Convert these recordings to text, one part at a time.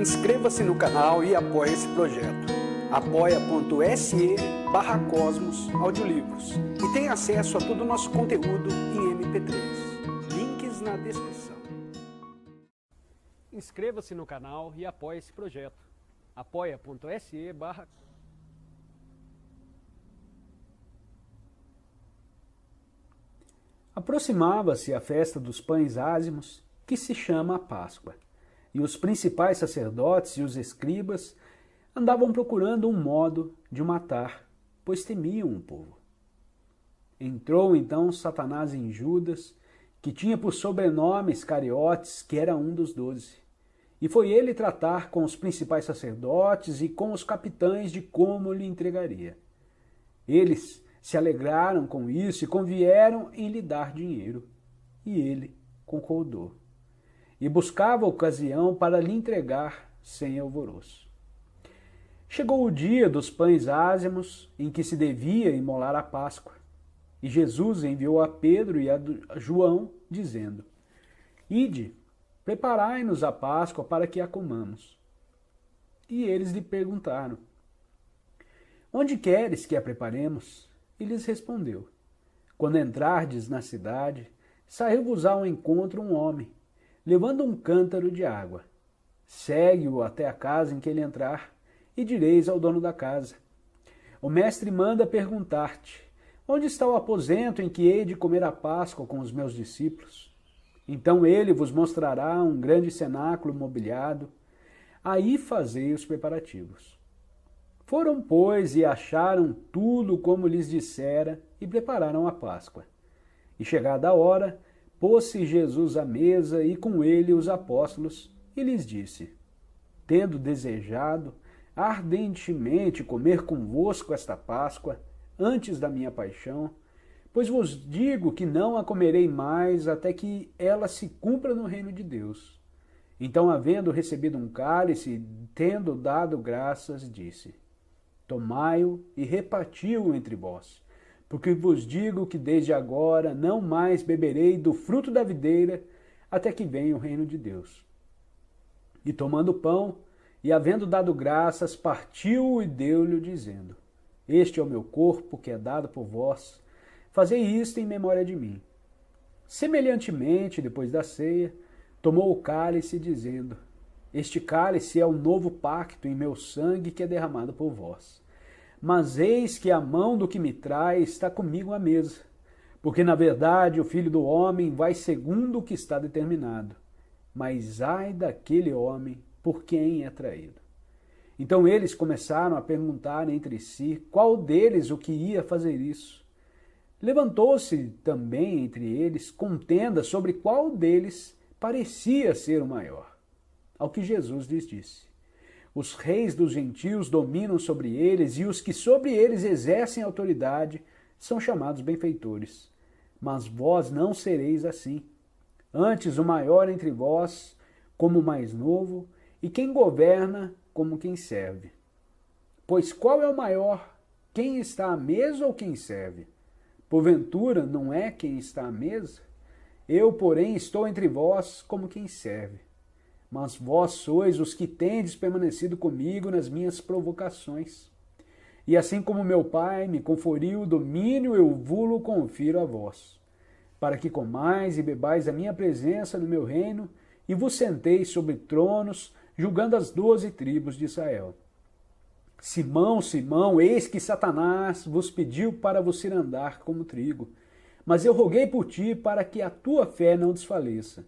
Inscreva-se no canal e apoie esse projeto. apoia.se/Cosmos Audiolivros e tenha acesso a todo o nosso conteúdo em MP3. Links na descrição. Inscreva-se no canal e apoie esse projeto. apoia.se/. Aproximava-se a festa dos pães ázimos, que se chama a Páscoa, e os principais sacerdotes e os escribas andavam procurando um modo de o matar, pois temiam o povo. Entrou então Satanás em Judas, que tinha por sobrenome Iscariotes, que era um dos 12. E foi ele tratar com os principais sacerdotes e com os capitães de como lhe entregaria. Eles se alegraram com isso e convieram em lhe dar dinheiro. E ele concordou. E buscava ocasião para lhe entregar sem alvoroço. Chegou o dia dos pães ázimos, em que se devia imolar a Páscoa. E Jesus enviou a Pedro e a João, dizendo: Ide, preparai-nos a Páscoa para que a comamos. E eles lhe perguntaram: Onde queres que a preparemos? E lhes respondeu: Quando entrardes na cidade, saiu-vos ao encontro um homem, levando um cântaro de água. Segue-o até a casa em que ele entrar, e direis ao dono da casa: O mestre manda perguntar-te: Onde está o aposento em que hei de comer a Páscoa com os meus discípulos? Então ele vos mostrará um grande cenáculo mobiliado. Aí fazei os preparativos. Foram, pois, e acharam tudo como lhes dissera, e prepararam a Páscoa. E chegada a hora, pôs-se Jesus à mesa, e com ele os apóstolos, e lhes disse: Tendo desejado ardentemente comer convosco esta Páscoa, antes da minha paixão, pois vos digo que não a comerei mais até que ela se cumpra no reino de Deus. Então, havendo recebido um cálice, tendo dado graças, disse: Tomai-o e reparti-o entre vós, porque vos digo que desde agora não mais beberei do fruto da videira, até que venha o reino de Deus. E tomando o pão, e havendo dado graças, partiu-o e deu-lhe, dizendo: Este é o meu corpo, que é dado por vós, fazei isto em memória de mim. Semelhantemente, depois da ceia, tomou o cálice, dizendo: Este cálice é o novo pacto em meu sangue, que é derramado por vós. Mas eis que a mão do que me traz está comigo à mesa, porque na verdade o Filho do Homem vai segundo o que está determinado. Mas ai daquele homem por quem é traído. Então eles começaram a perguntar entre si qual deles o que ia fazer isso. Levantou-se também entre eles contenda sobre qual deles parecia ser o maior. Ao que Jesus lhes disse: Os reis dos gentios dominam sobre eles, e os que sobre eles exercem autoridade são chamados benfeitores. Mas vós não sereis assim. Antes o maior entre vós como o mais novo, e quem governa como quem serve. Pois qual é o maior, quem está à mesa ou quem serve? Porventura não é quem está à mesa? Eu, porém, estou entre vós como quem serve. Mas vós sois os que tendes permanecido comigo nas minhas provocações. E assim como meu Pai me conferiu o domínio, eu vou-lo confiro a vós, para que comais e bebais a minha presença no meu reino, e vos senteis sobre tronos, julgando as 12 tribos de Israel. Simão, Simão, eis que Satanás vos pediu para vos ir andar como trigo, mas eu roguei por ti para que a tua fé não desfaleça.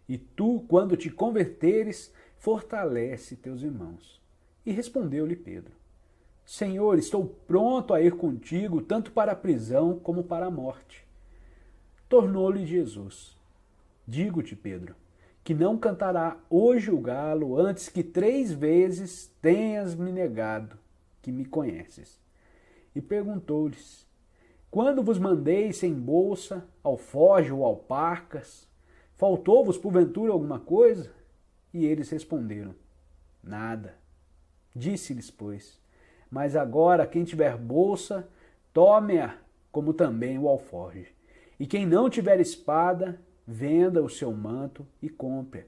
E tu, quando te converteres, fortalece teus irmãos. E respondeu-lhe Pedro: Senhor, estou pronto a ir contigo, tanto para a prisão como para a morte. Tornou-lhe Jesus: Digo-te, Pedro, que não cantará hoje o galo antes que 3 vezes tenhas me negado que me conheces. E perguntou-lhes: Quando vos mandei sem bolsa, alforje ou alparcas, faltou-vos porventura alguma coisa? E eles responderam: Nada. Disse-lhes, pois: Mas agora quem tiver bolsa, tome-a, como também o alforje. E quem não tiver espada, venda o seu manto e compre.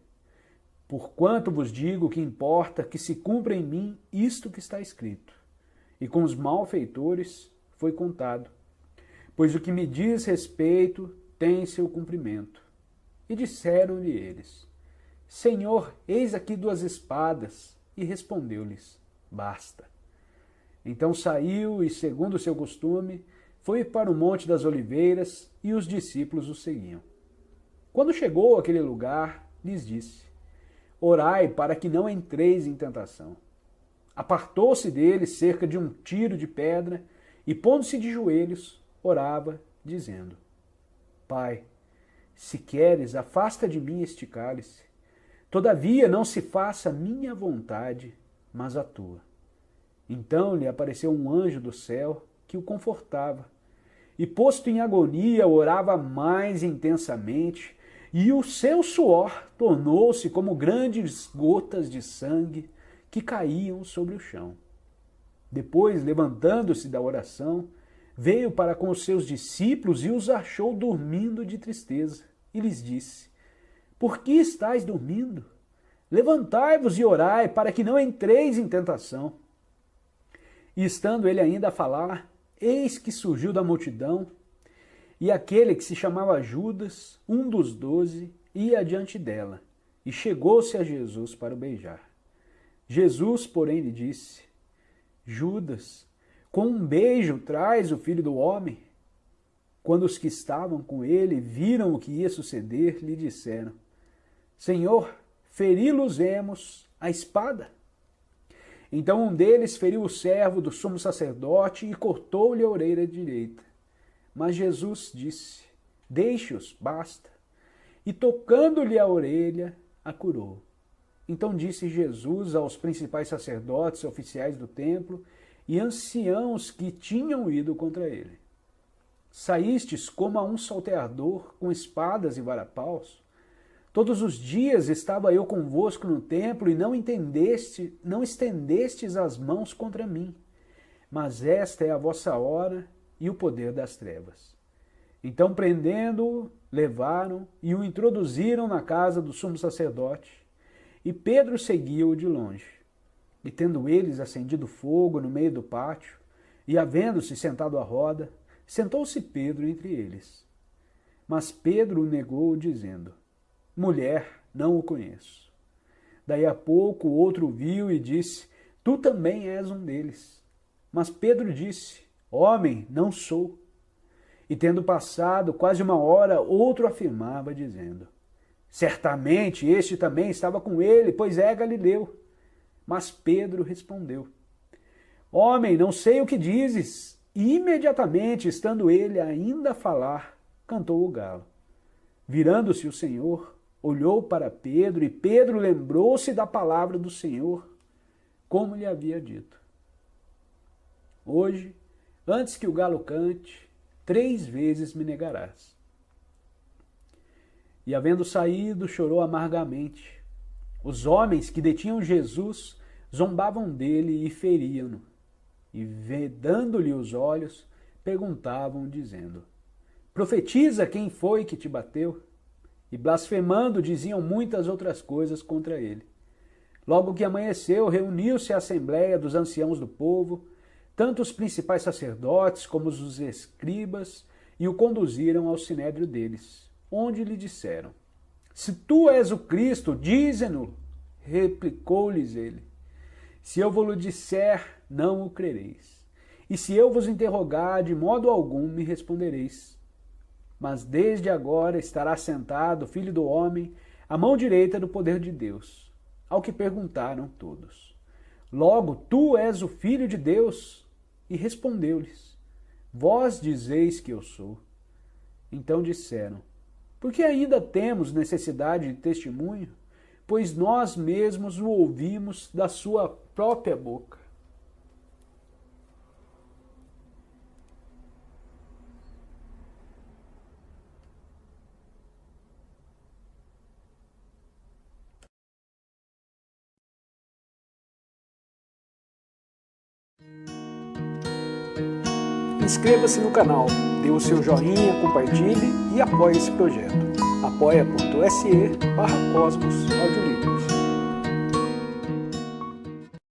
Porquanto vos digo que importa que se cumpra em mim isto que está escrito. E com os malfeitores foi contado, pois o que me diz respeito tem seu cumprimento. E disseram-lhe eles: Senhor, eis aqui 2 espadas. E respondeu-lhes: Basta. Então saiu e, segundo o seu costume, foi para o Monte das Oliveiras, e os discípulos o seguiam. Quando chegou àquele lugar, lhes disse: Orai para que não entreis em tentação. Apartou-se dele cerca de 1 tiro de pedra, e pondo-se de joelhos, orava, dizendo: Pai, se queres, afasta de mim este cálice. Todavia não se faça a minha vontade, mas a tua. Então lhe apareceu um anjo do céu que o confortava. E posto em agonia, orava mais intensamente, e o seu suor tornou-se como grandes gotas de sangue que caíam sobre o chão. Depois, levantando-se da oração, veio para com os seus discípulos e os achou dormindo de tristeza, e lhes disse: Por que estáis dormindo? Levantai-vos e orai, para que não entreis em tentação. E estando ele ainda a falar, eis que surgiu da multidão, e aquele que se chamava Judas, um dos 12, ia adiante dela, e chegou-se a Jesus para o beijar. Jesus, porém, lhe disse: Judas, com um beijo traz o Filho do Homem? Quando os que estavam com ele viram o que ia suceder, lhe disseram: Senhor, feri-los-emos a espada. Então um deles feriu o servo do sumo sacerdote e cortou-lhe a orelha direita. Mas Jesus disse: Deixe-os, basta. E tocando-lhe a orelha, a curou. Então disse Jesus aos principais sacerdotes e oficiais do templo e anciãos que tinham ido contra ele: Saístes como a um salteador com espadas e varapaus? Todos os dias estava eu convosco no templo e não estendestes as mãos contra mim. Mas esta é a vossa hora e o poder das trevas. Então, prendendo-o, levaram e o introduziram na casa do sumo sacerdote. E Pedro seguia-o de longe. E tendo eles acendido fogo no meio do pátio, e havendo-se sentado à roda, sentou-se Pedro entre eles. Mas Pedro o negou, dizendo: Mulher, não o conheço. Daí a pouco o outro viu e disse: Tu também és um deles. Mas Pedro disse: Homem, não sou. E tendo passado quase 1 hora, outro afirmava, dizendo: Certamente este também estava com ele, pois é galileu. Mas Pedro respondeu: Homem, não sei o que dizes. E imediatamente, estando ele ainda a falar, cantou o galo. Virando-se o Senhor, olhou para Pedro, e Pedro lembrou-se da palavra do Senhor, como lhe havia dito: Hoje, antes que o galo cante, 3 vezes me negarás. E havendo saído, chorou amargamente. Os homens que detinham Jesus zombavam dele e feriam-no. E, vedando-lhe os olhos, perguntavam, dizendo: Profetiza quem foi que te bateu? E blasfemando, diziam muitas outras coisas contra ele. Logo que amanheceu, reuniu-se a assembleia dos anciãos do povo, tanto os principais sacerdotes como os escribas, e o conduziram ao sinédrio deles, onde lhe disseram: Se tu és o Cristo, dize-no. Replicou-lhes ele: Se eu vos disser, não o crereis. E se eu vos interrogar, de modo algum me respondereis. Mas desde agora estará sentado o Filho do Homem, à mão direita do poder de Deus. Ao que perguntaram todos: Logo, tu és o Filho de Deus? E respondeu-lhes: Vós dizeis que eu sou. Então disseram: Por que ainda temos necessidade de testemunho? Pois nós mesmos o ouvimos da sua própria boca. Inscreva-se no canal, dê o seu joinha, compartilhe e apoie esse projeto. apoia.se/Cosmos Audiolivro.